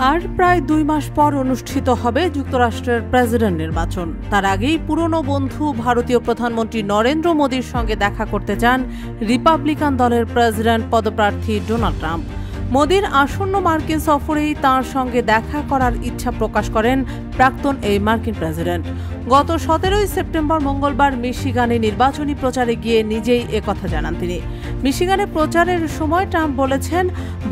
আর প্রায় 2 মাস পর অনুষ্ঠিত হবে যুক্তরাষ্ট্রের প্রেসিডেন্ট নির্বাচন। তার আগেই পুরনো বন্ধু ভারতীয় প্রধানমন্ত্রী নরেন্দ্র মোদীর সঙ্গে দেখা করতে চান রিপাবলিকান দলের প্রেসিডেন্ট পদপ্রার্থী ডোনাল্ড ট্রাম্প। মোদীর আসন্ন মার্কিন সফরেই তাঁর সঙ্গে দেখা করার ইচ্ছা প্রকাশ করেন প্রাক্তন এই মার্কিন প্রেসিডেন্ট। গত 17 সেপ্টেম্বর মঙ্গলবার মিশিগানে নির্বাচনী প্রচারে গিয়ে নিজেই একথা জানান তিনি। মিশিগানে প্রচারের সময় ট্রাম্প বলেছেন,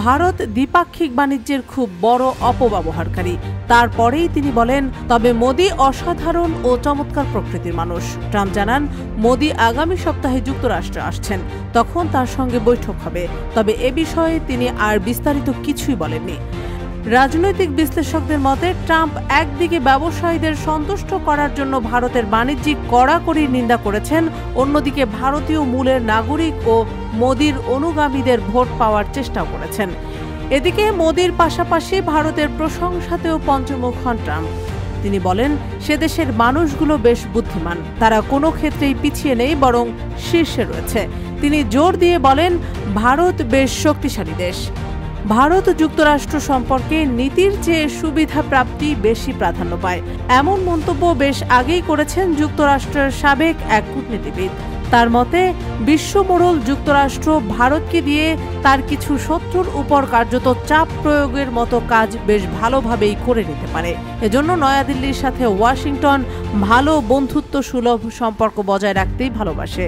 ভারত দ্বিপাক্ষিক বাণিজ্যের খুব বড় অপব্যবহারকারী। তারপরেই তিনি বলেন, তবে মোদী অসাধারণ ও চমৎকার প্রকৃতির মানুষ। ট্রাম্প জানান, মোদী আগামী সপ্তাহে যুক্তরাষ্ট্রে আসছেন, তখন তার সঙ্গে বৈঠক হবে। তবে এ বিষয়ে তিনি আর বিস্তারিত কিছুই বলেননি। রাজনৈতিক বিশ্লেষকদের মতে, ট্রাম্প একদিকে ব্যবসায়ীদের সন্তুষ্ট করার জন্য ভারতের বাণিজ্যিক কড়াকড়ির নিন্দা করেছেন, অন্যদিকে ভারতীয় মূলের নাগরিক ও মোদীর অনুগামীদের ভোট পাওয়ার চেষ্টাও করেছেন। এদিকে মোদীর পাশাপাশি ভারতের প্রশংসাতেও পঞ্চমুখ হন ট্রাম্প। তিনি বলেন, সে দেশের মানুষগুলো বেশ বুদ্ধিমান, তারা কোনো ক্ষেত্রেই পিছিয়ে নেই, বরং শীর্ষে রয়েছে। তিনি জোর দিয়ে বলেন, ভারত বেশ শক্তিশালী দেশ। ভারত যুক্তরাষ্ট্র সম্পর্কে নীতির চেয়ে সুবিধা প্রাপ্তি বেশি প্রাধান্য পায়, এমন মন্তব্য বেশ আগেই করেছেন যুক্তরাষ্ট্রের সাবেক এক কূটনীতিবিদ। তার মতে, বিশ্বমোড়ল যুক্তরাষ্ট্র ভারতকে দিয়ে তার কিছু শত্রুর উপর কার্যত চাপ প্রয়োগের মতো কাজ বেশ ভালোভাবেই করে নিতে পারে। এজন্য নয়াদিল্লির সাথে ওয়াশিংটন ভালো বন্ধুত্ব সুলভ সম্পর্ক বজায় রাখতেই ভালোবাসে।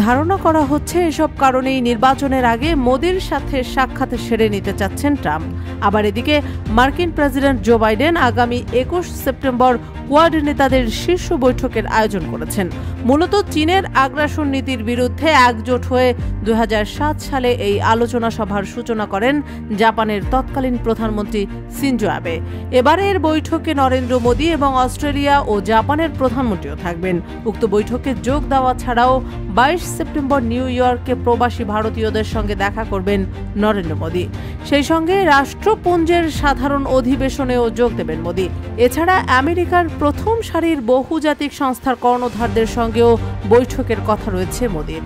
ধারণা করা হচ্ছে, এসব কারণেই নির্বাচনের আগে মোদীর সাথে সাক্ষাৎ সেরে নিতে চাচ্ছেন ট্রাম্প। আবার এদিকে মার্কিন প্রেসিডেন্ট জো বাইডেন আগামী 21 সেপ্টেম্বর কোয়াড নেতাদের শীর্ষ বৈঠকের আয়োজন করেছেন। মূলত চীনের আগ্রাসন নীতির বিরুদ্ধে একজোট হয়ে 2007 সালে এই আলোচনা সভার সূচনা করেন জাপানের তৎকালীন প্রধানমন্ত্রী শিনজো আবে। এবারের বৈঠকে নরেন্দ্র মোদী এবং অস্ট্রেলিয়া ও জাপানের প্রধানমন্ত্রীও থাকবেন। উক্ত বৈঠকে যোগ দেওয়া ছাড়াও 22 সেপ্টেম্বর নিউ ইয়র্কে প্রবাসী ভারতীয়দের সঙ্গে দেখা করবেন নরেন্দ্র মোদী। সেই সঙ্গে রাষ্ট্রপুঞ্জের সাধারণ অধিবেশনেও যোগ দেবেন মোদী। এছাড়া আমেরিকার প্রথম সারির বহুজাতিক সংস্থার কর্ণধারদের সঙ্গেও বৈঠকের কথা রয়েছে মোদীর।